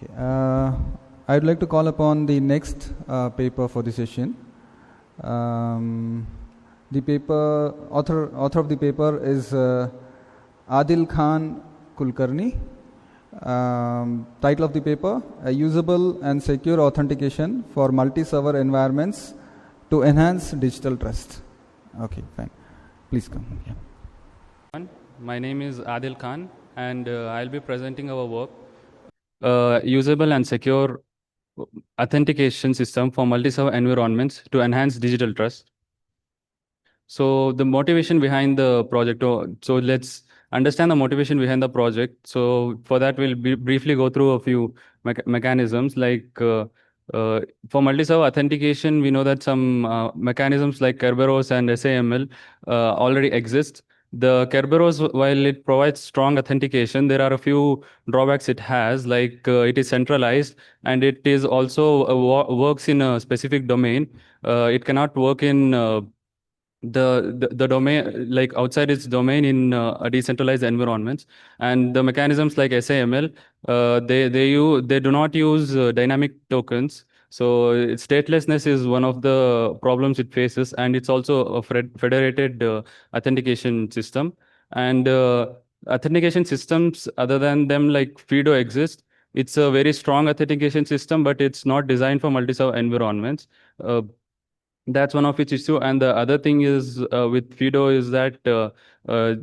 Okay. I'd like to call upon the next paper for the session. The paper author of the paper is Adilkhan Kulkarni. Title of the paper: a usable and secure authentication for multi-server environments to enhance digital trust. Okay, fine. Please come. Yeah. My name is Adilkhan, and I'll be presenting our work, usable and secure authentication system for multi-server environments to enhance digital trust. So the motivation behind the project, so let's understand the motivation behind the project. So for that, we'll briefly go through a few mechanisms like for multi-server authentication, we know that some mechanisms like Kerberos and SAML already exist. The Kerberos, while it provides strong authentication, there are a few drawbacks it has, like it is centralized and it is also works in a specific domain. It cannot work in the domain, like outside its domain in a decentralized environments. And the mechanisms like SAML, they do not use dynamic tokens. So statelessness is one of the problems it faces, and it's also a federated authentication system. And authentication systems other than them like FIDO exist. It's a very strong authentication system, but it's not designed for multi-server environments. That's one of its issue. And the other thing is with FIDO is that uh,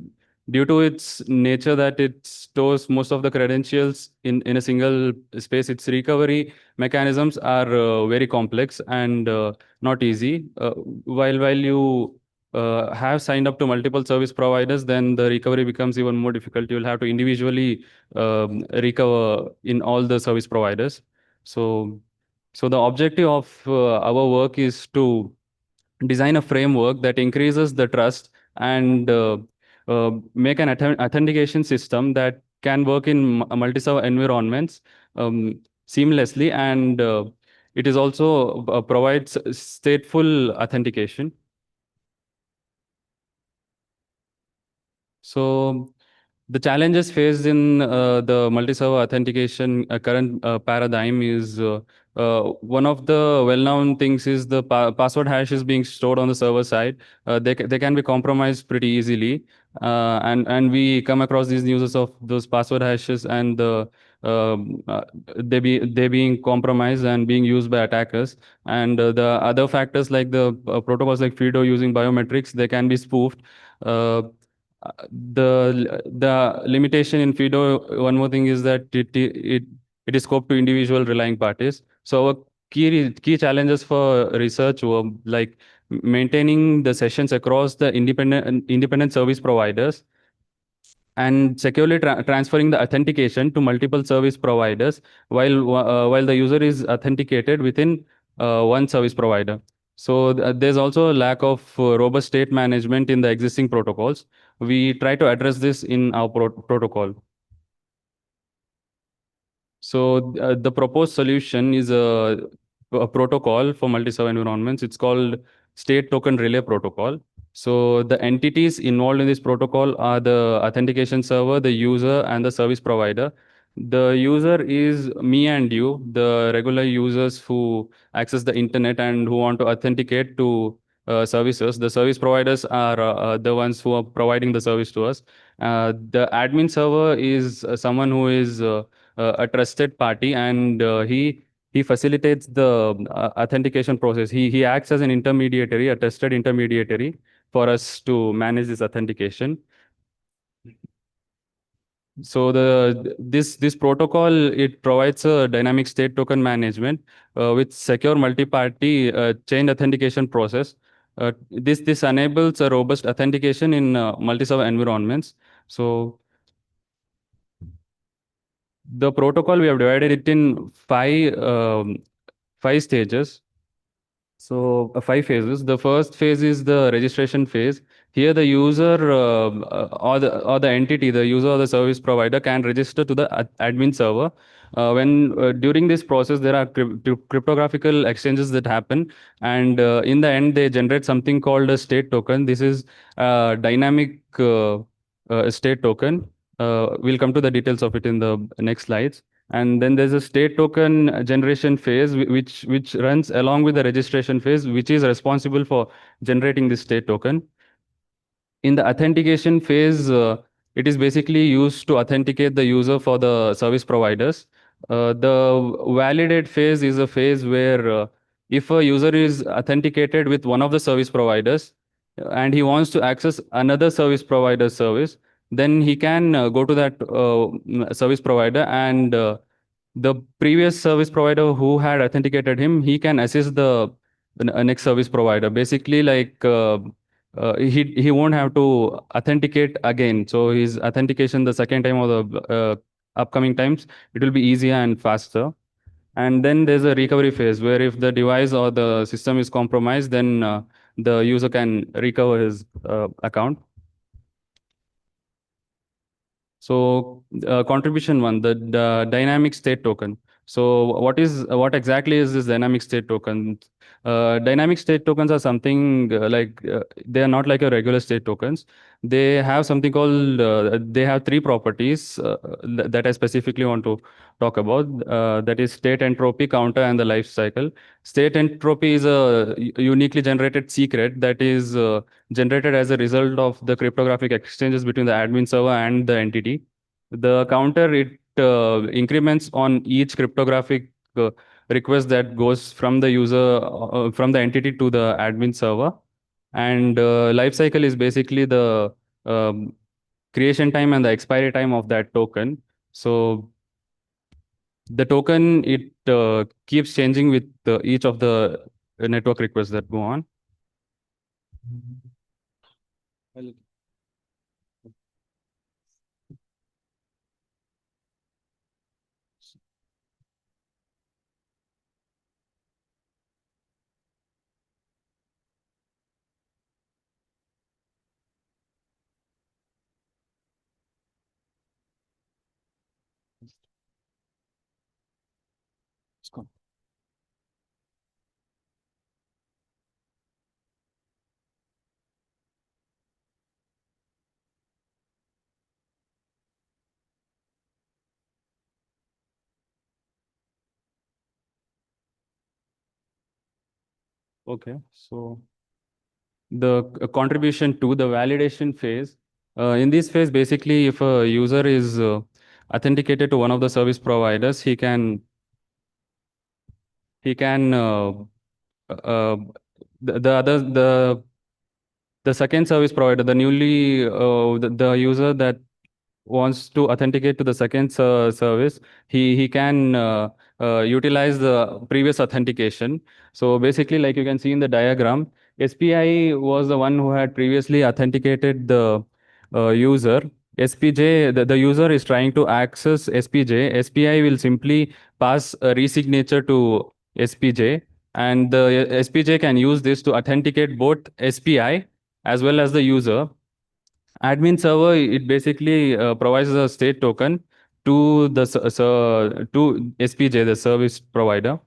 due to its nature that it stores most of the credentials in a single space, its recovery mechanisms are very complex and not easy. While you have signed up to multiple service providers, then the recovery becomes even more difficult. You'll have to individually recover in all the service providers. So the objective of our work is to design a framework that increases the trust and make an authentication system that can work in multi-server environments seamlessly, and it is also provides stateful authentication. So the challenges faced in the multi-server authentication current paradigm is one of the well-known things is the password hash is being stored on the server side. They can be compromised pretty easily, and we come across these uses of those password hashes and they being compromised and being used by attackers. And the other factors like the protocols like FIDO using biometrics, they can be spoofed. The limitation in FIDO, one more thing is that it is scoped to individual relying parties. So our key challenges for research were like maintaining the sessions across the independent service providers and securely transferring the authentication to multiple service providers while the user is authenticated within one service provider. So there's also a lack of robust state management in the existing protocols. We try to address this in our protocol. So the proposed solution is a protocol for multi-server environments. It's called State Token Relay Protocol. So the entities involved in this protocol are the authentication server, the user, and the service provider. The user is me and you, the regular users who access the internet and who want to authenticate to services. The service providers are the ones who are providing the service to us. The admin server is someone who is a trusted party, and he facilitates the authentication process. He acts as an intermediary, a trusted intermediary for us to manage this authentication. So this protocol, it provides a dynamic state token management with secure multi-party chain authentication process. This enables a robust authentication in multi-server environments. So the protocol, we have divided it in five stages. So 5 phases. The first phase is the registration phase. Here, the user or the entity, the user or the service provider, can register to the admin server. When during this process, there are cryptographical exchanges that happen, and in the end, they generate something called a state token. This is a dynamic state token. We'll come to the details of it in the next slides. And then there's a state token generation phase, which runs along with the registration phase, which is responsible for generating this state token. In the authentication phase, it is basically used to authenticate the user for the service providers. The validate phase is a phase where if a user is authenticated with one of the service providers and he wants to access another service provider service, then he can go to that service provider, and the previous service provider who had authenticated him, he can assist the next service provider. Basically, like he won't have to authenticate again. So his authentication the second time or the upcoming times, it will be easier and faster. And then there's a recovery phase where if the device or the system is compromised, then the user can recover his account. So contribution one, the dynamic state token. So what exactly is this dynamic state token? Dynamic state tokens are something they are not like a regular state tokens. They have something called they have three properties that I specifically want to talk about. That is state entropy, counter, and the life cycle. State entropy is a uniquely generated secret that is generated as a result of the cryptographic exchanges between the admin server and the entity. The counter, it increments on each cryptographic request that goes from the user, from the entity to the admin server. And lifecycle is basically the um, creation time and the expiry time of that token. So the token, it keeps changing with each of the network requests that go on. Well, it's gone. Okay, so the contribution to the validation phase. In this phase, basically, if a user is authenticated to one of the service providers, he can uh, the other the second service provider, the newly the user that wants to authenticate to the second service, he can utilize the previous authentication. So basically, like you can see in the diagram, SPI was the one who had previously authenticated the user. SPJ, the user is trying to access SPJ. SPI will simply pass a resignature to SPJ, and the SPJ can use this to authenticate both SPI as well as the user. Admin server, it basically provides a state token to the to SPJ, the service provider.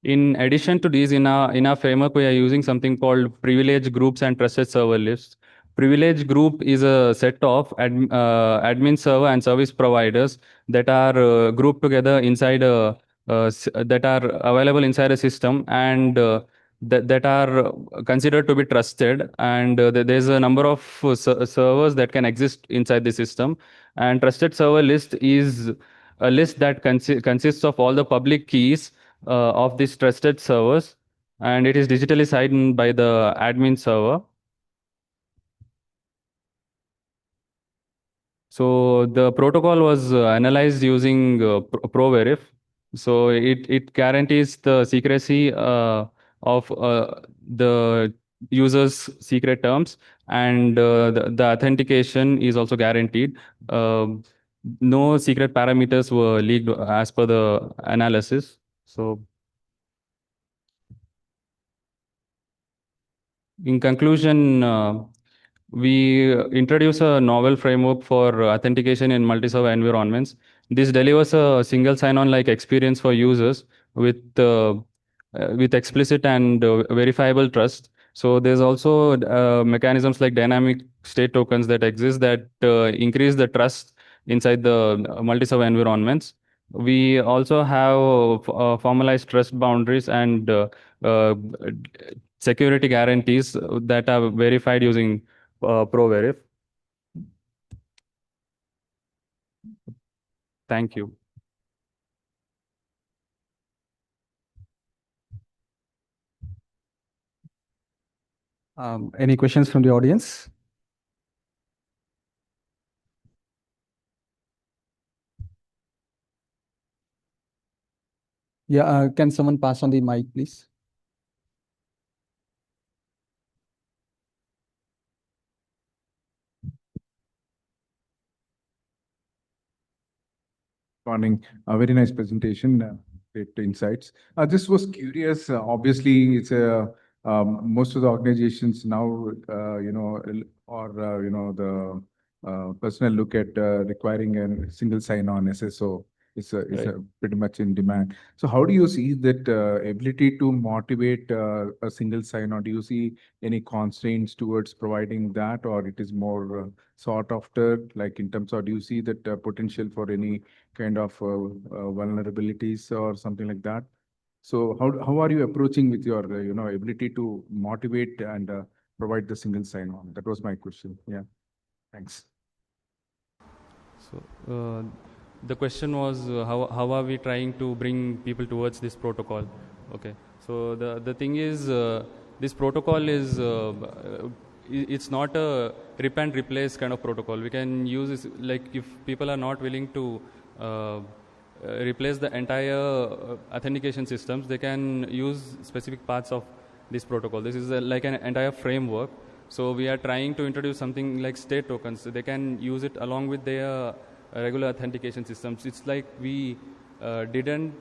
In addition to these, in our framework, we are using something called privilege groups and trusted server lists. Privilege group is a set of admin server and service providers that are grouped together inside that are available inside a system, and that are considered to be trusted. And there's a number of servers that can exist inside the system. And trusted server list is a list that consists of all the public keys of these trusted servers, and it is digitally signed by the admin server. So the protocol was analyzed using ProVerif. So it guarantees the secrecy of the user's secret terms, and the authentication is also guaranteed. Um no secret parameters were leaked as per the analysis. So in conclusion, we introduce a novel framework for authentication in multi-server environments. This delivers a single sign-on like experience for users with explicit and verifiable trust. So there's also mechanisms like dynamic state tokens that exist that increase the trust inside the multi-server environments. We also have formalized trust boundaries and uh, security guarantees that are verified using ProVerif. Thank you. Any questions from the audience? Yeah, can someone pass on the mic, please? Morning. A very nice presentation, great insights. Just was curious. Obviously, it's a most of the organizations now, the personnel look at requiring a single sign-on SSO. It's Right. pretty much in demand. So, how do you see that ability to motivate a single sign-on? Do you see any constraints towards providing that, or it is more sought after? Like in terms of, do you see that potential for any kind of vulnerabilities or something like that? So how are you approaching with your ability to motivate and provide the single sign-on? That was my question. Yeah, thanks. So the question was how are we trying to bring people towards this protocol? Okay. So the thing is this protocol is it's not a rip and replace kind of protocol. We can use this, like if people are not willing to replace the entire authentication systems, they can use specific parts of this protocol. This is like an entire framework. So we are trying to introduce something like state tokens. So they can use it along with their regular authentication systems. It's like we didn't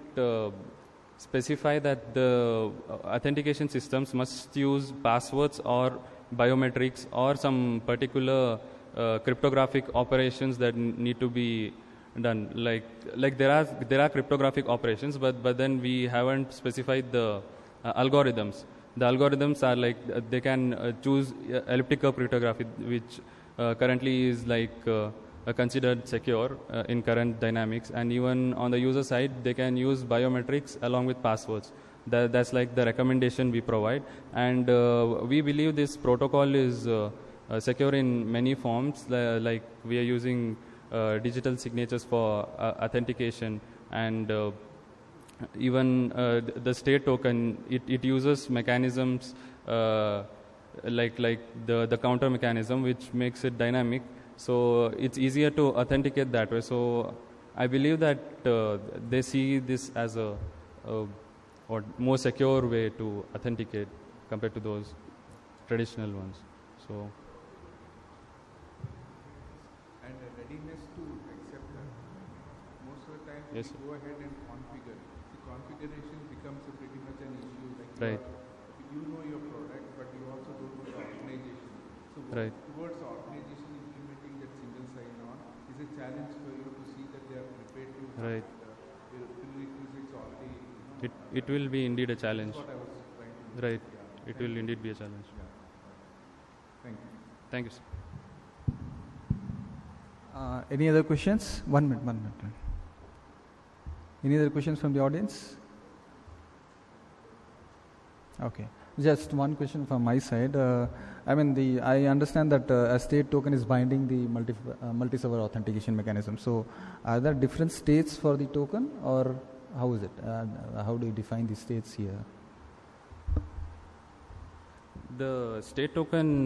specify that the authentication systems must use passwords or biometrics or some particular cryptographic operations that need to be done. Like there are cryptographic operations, but then we haven't specified the algorithms. The algorithms are like they can choose elliptic curve cryptography, which currently is like considered secure in current dynamics, and even on the user side they can use biometrics along with passwords. That's like the recommendation we provide, and we believe this protocol is secure in many forms. Like we are using digital signatures for authentication, and even the state token, it uses mechanisms like the counter mechanism, which makes it dynamic, so it's easier to authenticate that way. So I believe that they see this as a or more secure way to authenticate compared to those traditional ones. So And readiness to accept that. Most of the time, Yes, we go ahead and configure. The configuration becomes pretty much an issue. Like Right. You know your product, but you also don't know the organization. So Right. towards the organization implementing that single sign-on is a challenge for you to see that they are prepared to Right. prerequisites already. It will be indeed a challenge. That's what I was trying to. Right. Yeah. It will indeed be a challenge. Yeah. Thank you. Thank you, sir. Any other questions? 1 minute, 1 minute. Any other questions from the audience? Okay, just one question from my side. I understand that a state token is binding the multi-server authentication mechanism. So, are there different states for the token, or how is it? How do you define the states here? The state token,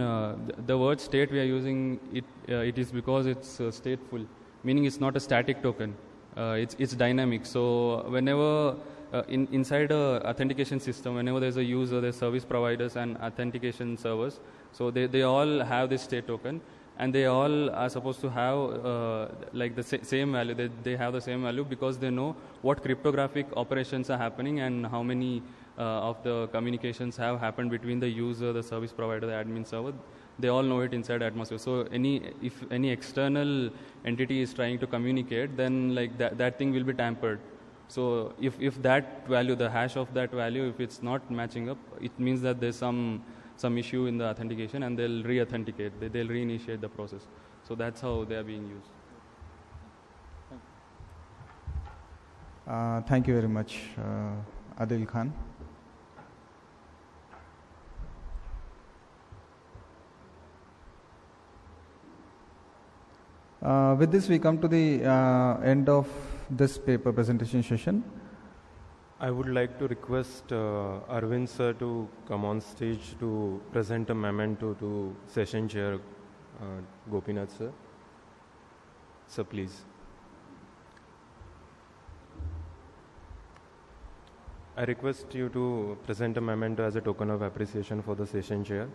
the word state we are using, it is because it's stateful, meaning it's not a static token. It's dynamic. So whenever inside a authentication system, whenever there's a user, there's service providers and authentication servers. So they all have this state token, and they all are supposed to have like the same value. They have the same value because they know what cryptographic operations are happening and how many of the communications have happened between the user, the service provider, the admin server. They all know it inside Atmosphere. So if any external entity is trying to communicate, then like that thing will be tampered. So if that value, the hash of that value, if it's not matching up, it means that there's some issue in the authentication, and they'll re-authenticate. They'll reinitiate the process. So that's how they are being used. Thank you very much, Adilkhan. With this, we come to the end of this paper presentation session. I would like to request Arvind sir to come on stage to present a memento to session chair Gopinath sir. Sir, please. I request you to present a memento as a token of appreciation for the session chair.